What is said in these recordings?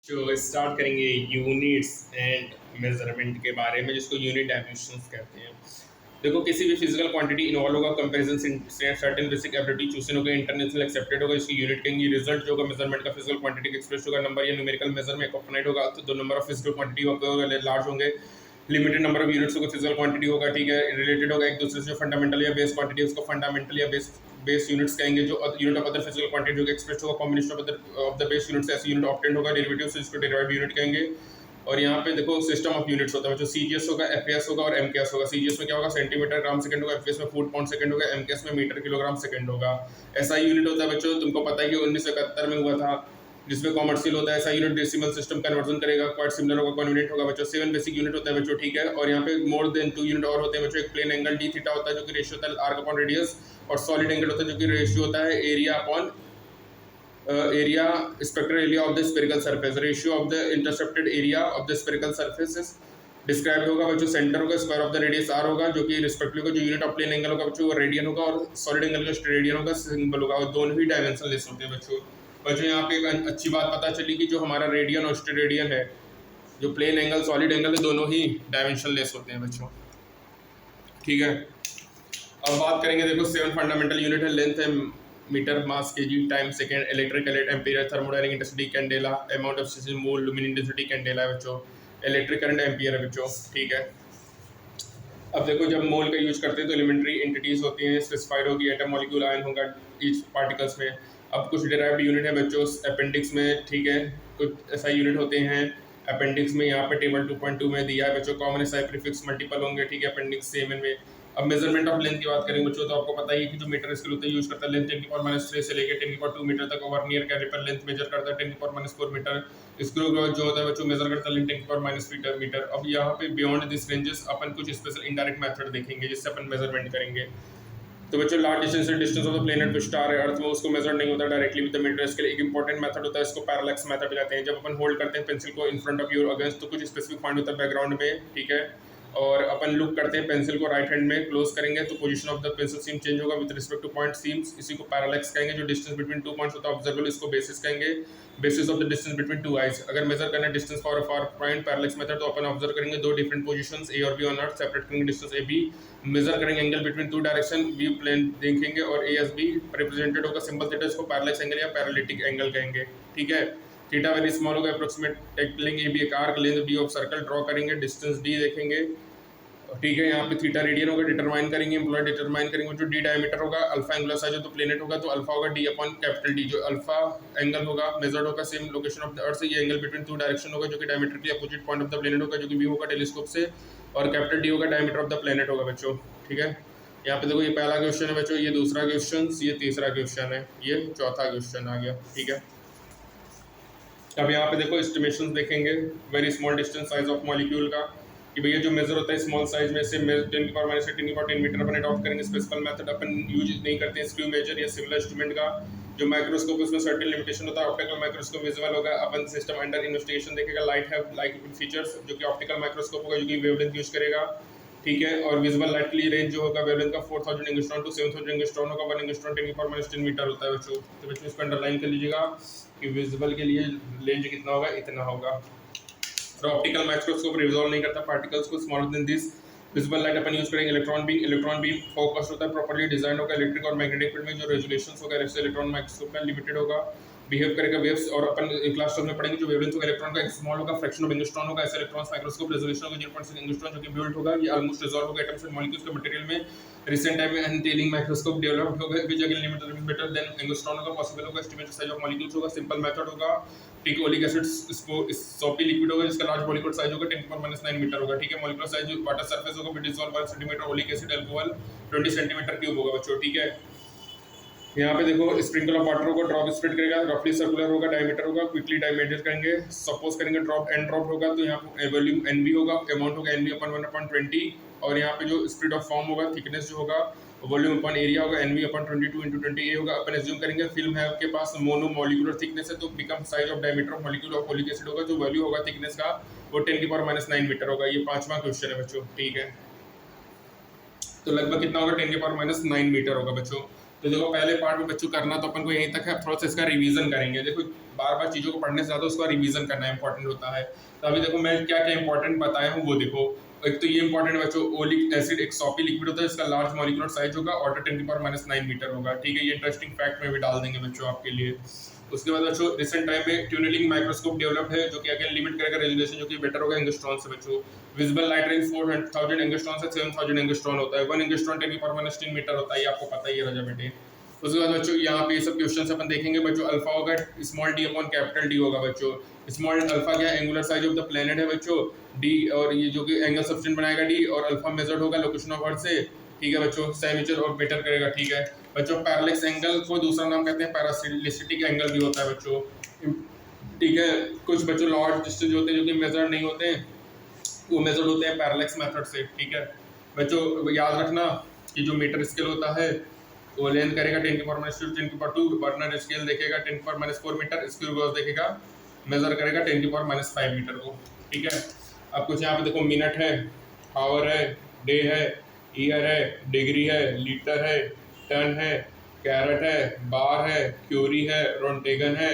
जो स्टार्ट करेंगे units and measurement के बारे में, जिसको यूनिट डायमेंशंस कहते हैं। देखो, किसी भी फिजिकल क्वांटिटी इन्वॉल्व होगा कंपैरिजन से सर्टेन बेसिक एबिलिटी चूजन होगा, इंटरनेशनल एक्सेप्टेड होगा, इसकी यूनिट कहेंगे। रिजल्ट जो होगा मेजरमेंट का फिजिकल क्वांटिटी एक्सप्रेस होगा नंबर या न्यूमेरिकल मेजर में एक्सपोनेंट होगा, तो दो नंबर ऑफ फिजिकल क्वांटिटी होगा लार्ज होंगे, लिमिटेड नंबर ऑफ यूनिट्स होगा, फिजिकल क्वांटिटी होगा, ठीक है। रिलेटेड होगा एक दूसरे से, फंडामेंटल या बेस क्वांटिटी उसको फंडामेंटल या बेस यूनिट्स कहेंगे। जो unit of other physical quantity जो एक्सप्रेस होगा combination of the base units, ऐसे यूनिट ऑब्टेंड होगा, डेरिवेटिव से इसको डेरिवेटिव यूनिट कहेंगे। और यहाँ पे देखो सिस्टम ऑफ यूनिट्स होता है जो सीजीएस होगा, एफएस होगा और एमकेएस होगा। सीजीएस में क्या होगा, सेंटीमीटर ग्राम सेकंड होगा, एफएस में फुट पाउंड सेकंड होगा, एमकेएस में मीटर किलोग्राम सेकंड होगा। ऐसा यूनिट होता है बच्चों, तुमको पता है कि 1971 में हुआ था, जिसमें कॉमर्शियल होता है। ऐसा यूनिट डेसिमल सिस्टम कन्वर्जन करेगा, क्वाइट सिमिलर होगा, कन्वीनिएंट होगा बच्चों। 7 बेसिक यूनिट होता है बच्चों, ठीक है। और यहाँ पे मोर देन 2 यूनिट और होते हैं बच्चों। एक प्लेन एंगल डी थीटा होता है जो कि रेशियो होता है आर्क अपॉन रेडियस, और सॉलिड एंगल होता है जो कि रेशियो होता है area upon area spectral area of the spherical surface, ratio of the intercepted area of the spherical surface is describe होगा बच्चों। सेंटर होगा, square of the radius R होगा, जो कि रिस्पेक्टिव होगा। जो यूनिट ऑफ प्लेन एंगल होगा बच्चों वो रेडियन होगा, और सॉलिड एंगल का रेडियन होगा, सिंबल होगा, और दोनों ही डायमेंशन लेस होते हैं बच्चों। यहाँ पे एक अच्छी बात पता चली कि जो हमारा रेडियन और स्टेरेडियन है, जो प्लेन एंगल सॉलिड एंगल है, दोनों ही डायमेंशन लेस होते हैं बच्चों, ठीक है। अब बात करेंगे, देखो 7 फंडामेंटल यूनिट है। लेंथ है metre, mass KG, time second, electric current ampere, thermodynamic intensity candela, amount of CC mole, luminous intensity candela है बच्चों, इलेक्ट्रिक करंट एम्पीयर है बच्चों, ठीक है। अब देखो, जब मोल का यूज करते हैं तो एलिमेंट्री एंटिटीज होती हैं, स्पेसिफाइड होगी, एटम, मॉलिक्यूल, आयन होगा ईच पार्टिकल्स में। अब कुछ डिराइव्ड यूनिट है बच्चों अपेंडिक्स में, ठीक है। कुछ ऐसा यूनिट होते हैं अपेंडिक्स में, यहाँ पे टेबल 2.2 में दिया है बच्चों। कॉमन एसआई प्रीफिक्स मल्टीपल होंगे, ठीक है, अपेंडिक्स सेम में। अब मेजरमेंट ऑफ लेंथ की बात करेंगे बच्चों, तो आपको पता ही है कि जो मीटर स्केल होता है यूज करता है लेंथ 10⁻³ से लेकर 10⁻² मीटर तक। वर्नियर कैलिपर लेंथ मेजर करता है 10⁻⁴ मीटर। स्क्रू जो होता है बच्चों मेजर करता है लेंथ 10⁻³ मीटर। अब यहाँ पे बियॉन्ड दिस रेंजेस अपन कुछ स्पेशल इनडायरेक्ट मेथड देखेंगे जिससे अपन मेजरमेंट करेंगे। तो बच्चों large distance of the planet which star है अर्थ में, उसको मेजर नहीं होता directly with the metre scale. एक इंपॉर्टेंट मेथड होता है, इसको पैरालैक्स मेथड कहते हैं। जब अपन होल्ड करते हैं पेंसिल को in front of your against, तो कुछ स्पेसिफिक पॉइंट होता है बैकग्राउंड में, ठीक है। और अपन लुक करते हैं पेंसिल को राइट हैंड में, क्लोज करेंगे तो position of the pencil seem change होगा with respect to point seems. इसी को पैरालैक्स कहेंगे। जो डिस्टेंस बिटवीन 2 पॉइंट्स होता है ऑब्जर्वेबल, इसको बेसिस कहेंगे, basis of the distance between 2 eyes. अगर मेजर करना है distance for point parallax method, तो अपन ऑब्जर्व करेंगे 2 डिफरेंट पोजीशंस ए और बी ऑन अर्थ, सेपरेट करेंगे डिस्टेंस ए बी, मेजर करेंगे angle between 2 direction, view plane देखेंगे, और ए एस बी रिप्रेजेंटेड होगा सिंबल थीटा, इसको पैरालैक्स एंगल या पैरालिटिक एंगल कहेंगे, ठीक है। थीटा वेरी स्मॉल होगा, अप्रोक्सीमेट टेक लेंगे ए बी एक arc, length D of circle draw करेंगे, डिस्टेंस डी देखेंगे, ठीक है। यहाँ पे थीटा रेडियन होगा, डिटरमाइन करेंगे, एम्प्लॉय डिटरमाइन करेंगे। जो डी डायमीटर होगा, अल्फा एंगुलर साइज हो तो प्लेनेट होगा, तो अल्फा होगा डी अपॉन कैपिटल डी। जो अल्फा एंगल होगा मेजर्ड होगा same location of the earth से, ये एंगल बिटवीन 2 डायरेक्शन होगा, जो कि diametrically opposite point of the planet होगा, जो कि व्यू होगा टेलीस्कोप से, और कैपिटल डी होगा डायमीटर ऑफ द प्लेनेट होगा बच्चों, ठीक है। यहाँ पे देखो, ये पहला क्वेश्चन है बच्चों, ये दूसरा क्वेश्चन, ये तीसरा क्वेश्चन है, ये चौथा क्वेश्चन आ गया, ठीक है। अब यहाँ पे देखो एस्टिमेशन देखेंगे, very small distance size of molecule का, कि भैया जो मेजर होता है स्मॉल साइज में से 10⁻⁻10 मीटर अपन अडॉप्ट करेंगे। स्पेसिफिकल मेथड अपन यूज नहीं करते हैं स्क्रू मेजर या सिमिलर इंस्ट्रूमेंट का। जो माइक्रोस्कोप उसमें सर्टेन लिमिटेशन होता है, ऑप्टिकल माइक्रोस्कोप विजुअल होगा, अपन सिस्टम अंडर इन्वेस्टिगेशन देखेगा। लाइट है लाइट फीचर्स, जो कि ऑप्टिकल माइक्रोस्कोप होगा, जो कि वेवलेंथ यूज करेगा, ठीक है। और विजुअल लाइट के लिए रेंज जो होगा वेवलेंथ का 4000 एंगस्ट्रॉन टू 7000 एंगस्ट्रॉन होगा। 1 एंगस्ट्रॉन 10⁻⁻10 मीटर होता है बच्चों। तो बच्चों इसको अंडरलाइन कर लीजिएगा कि विजुअल के लिए रेंज कितना होगा, इतना होगा। और ऑप्टिकल माइक्रोस्कोप रिजॉल्व नहीं करता पार्टिकल्स को smaller than this. Visual light upon use करेंगे। इलेक्ट्रॉन बीम फोकस होता है, प्रॉपर्ली डिजाइन होगा। इलेक्ट्रिक और मैग्नेटिक फील्ड में जो रेजोल्यूशंस होगा इलेक्ट्रॉन माइक्रोस्कोप का लिमिटेड होगा, बिहेव करेगा वेव्स। और अपन क्लास 12 में पढ़ेंगे जो वेवलेंथ होगा इलेक्ट्रॉन का स्मॉल होगा, फ्रैक्शन ऑफ एंगस्ट्रॉन होगा। ऐसे इलेक्ट्रॉन्स माइक्रोस्कोप रेजोल्यूशन होगा 0.6 एंगस्ट्रॉन, जो कि बिल्ट होगा, ये ऑलमोस्ट रिजॉल्व होगा एटम्स एंड मॉलिक्यूल्स के मटेरियल में। रिसेंट टाइम में अनटेलिंग माइक्रोस्कोप डेवलप्ड होगा, which again limited better than angstrom होगा, पॉसिबल होगा। एस्टिमेट साइज ऑफ मॉलिक्यूल्स होगा, सिंपल मेथड होगा, ठीक है। ओलिक एसिड इसको सोपी लिक्विड होगा, जिसका लार्ज मॉलिक्यूलर साइज होगा 10⁻�9 मीटर होगा, ठीक है। मॉलिक्यूलर साइज वाटर सरफेस होगा with dissolve 1 centimetre, oleic acid alcohol 20 centimetre cube होगा बच्चों, ठीक है। यहाँ पे देखो स्प्रिंकल ऑफ वाटर होगा, ड्रॉप स्प्रेड करेगा, रफली सर्कुलर होगा, डायमीटर होगा, क्विकली डायमीटर करेंगे। सपोज करेंगे ड्रॉप एंड ड्रॉप होगा, तो यहाँ पे वॉल्यूम एनवी होगा, अमाउंट होगा एनवी अपन 1/20। और यहाँ पे जो स्पीड ऑफ फॉर्म होगा, थिकनेस जो होगा, वॉल्यूम अपन एरिया होगा, एनवी अपन 22 × 20 ए होगा। अपन एज्यूम करेंगे फिल्म है आपके पास, मोनो मॉलिक्यूलर थिकनेस है, तो become size of diameter of molecule of oleic acid होगा, जो वैल्यू होगा थिकनेस का वो 10⁻⁹ मीटर होगा। ये 5वां क्वेश्चन है बच्चों, ठीक है। तो लगभग कितना होगा 10⁻⁹ मीटर होगा बच्चों। तो देखो पहले पार्ट में बच्चों करना तो अपन को यहीं तक है, थोड़ा सा इसका रिवीजन करेंगे। देखो बार बार चीज़ों को पढ़ने से ज़्यादा उसका रिवीजन करना इंपॉर्टेंट होता है। तो अभी देखो मैं क्या क्या इंपॉर्टेंट बताया हूँ वो देखो। एक तो ये इंपॉर्टेंट है बच्चों, ओलिक एसिड एक सॉपी लिक्विड होता है, इसका लार्ज मॉलिक्यूलर साइज होगा, ऑर्डर 10⁻⁹ मीटर होगा। ठीक है, ये इंटरेस्टिंग फैक्ट में भी डाल देंगे बच्चों आपके लिए। उसके बाद बच्चों रिसेंट टाइम में ट्यूनेलिंग माइक्रोस्कोप डेवलप्ड है, जो कि अगेन लिमिट करेगा रेजोल्यूशन, जो कि बेटर होगा एंगस्ट्रॉन से बच्चों। विजिबल लाइट रेंज 4000 एंगस्ट्रॉन से 7000 एंगस्ट्रॉन होता है। 1 एंगस्ट्रॉन 10⁻⁻ मीटर होता है, ये आपको पता ही है राजा बेटे। उसके बाद बच्चों यहाँ पे ये सब क्वेश्चन अपन देखेंगे बच्चों। अल्फा होगा small D upon capital D होगा बच्चों। स्मॉल अल्फा क्या है, angular size of the planet है बच्चों, डी और ये जो कि एंगल सब्सटेंस बनाएगा डी, और अल्फा मेजर्ड होगा लोकेशन ऑफ अर्थ से। ठीक है बच्चों, सेमीचर और बेटर करेगा। ठीक है बच्चों, पैरेलैक्स एंगल को दूसरा नाम कहते हैं पैरासिलिसिटिक एंगल भी होता है बच्चों। ठीक है, कुछ बच्चों लॉर्ज डिस्टेंस होते हैं जो कि मेजर नहीं होते हैं, वो मेजर होते हैं पैरेलैक्स मेथड से। ठीक है बच्चों, याद रखना कि जो मीटर स्केल होता है वो लेंथ करेगा 10⁻², बर्नर स्केल देखेगा 10⁻⁴ मीटर, स्क्रू गॉस देखेगा मेजर करेगा 10⁻⁵ मीटर को। ठीक है, अब कुछ यहाँ पे देखो मिनट है, आवर है, डे है, ईयर है, डिग्री है, लीटर है, टन है, कैरेट है, बार है, क्यूरी है, रोंटेगन है,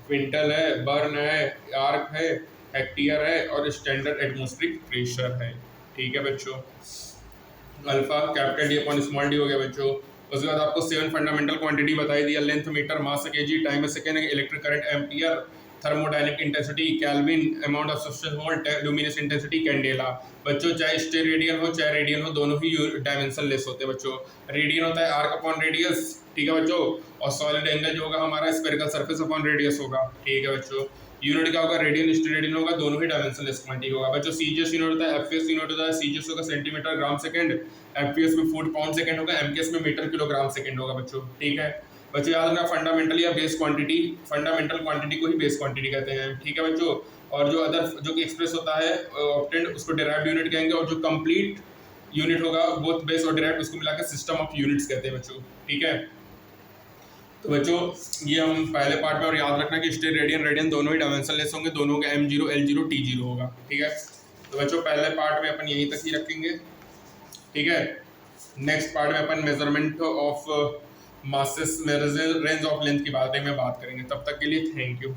क्विंटल है, बर्न है, आर्क है, हेक्टियर है, और स्टैंडर्ड एटमॉस्फेरिक प्रेशर है। ठीक है बच्चों, alpha capital D upon small D हो गया बच्चों। उसके बाद आपको 7 फंडामेंटल क्वांटिटी बताई दी है, length metre, mass KG, time second, electric current ampere, thermodynamic intensity kelvin, amount of substance mole, luminous intensity candela. बच्चों चाहे स्टेरेडियन हो चाहे रेडियन हो, दोनों ही डायमेंशन लेस होते हैं बच्चों। रेडियन होता है आर्क अपॉन रेडियस, ठीक है बच्चों, और सॉलिड एंगल जो होगा हमारा स्फेरिकल सरफेस अपॉन रेडियस होगा। ठीक है बच्चों, यूनिट क्या होगा, रेडियन स्टेरेडियन होगा, दोनों ही डायमेंशन लेस क्वांटिटी होगा बच्चों। सीजीएस यूनिट होता है, एफपीएस यूनिट होता है, सीजीएस होगा सेंटीमीटर ग्राम सेकंड, एफपीएस में फुट पाउंड सेकंड होगा, एमकेएस में मीटर किलोग्राम सेकंड होगा बच्चों। ठीक है बच्चों, याद रखना फंडामेंटल या बेस क्वांटिटी, फंडामेंटल क्वांटिटी को ही बेस क्वांटिटी कहते हैं। ठीक है बच्चों, और जो अदर जो कि एक्सप्रेस होता है ऑब्टेंड, उसको डिराइव्ड यूनिट कहेंगे, और जो कंप्लीट यूनिट होगा बोथ बेस और डिराइव्ड, उसको मिलाकर सिस्टम ऑफ यूनिट्स कहते हैं बच्चों। ठीक है, तो बच्चों ये हम पहले पार्ट में, और याद रखना कि स्टेट रेडियन रेडियन दोनों ही डायमेंशन लेस होंगे, दोनों का m0 l0 t0 होगा। ठीक है, तो बच्चों पहले पार्ट में अपन यहीं तक ही रखेंगे। ठीक है, नेक्स्ट पार्ट में अपन measurement of masses range of length की बारे में बात करेंगे। तब तक के लिए थैंक यू।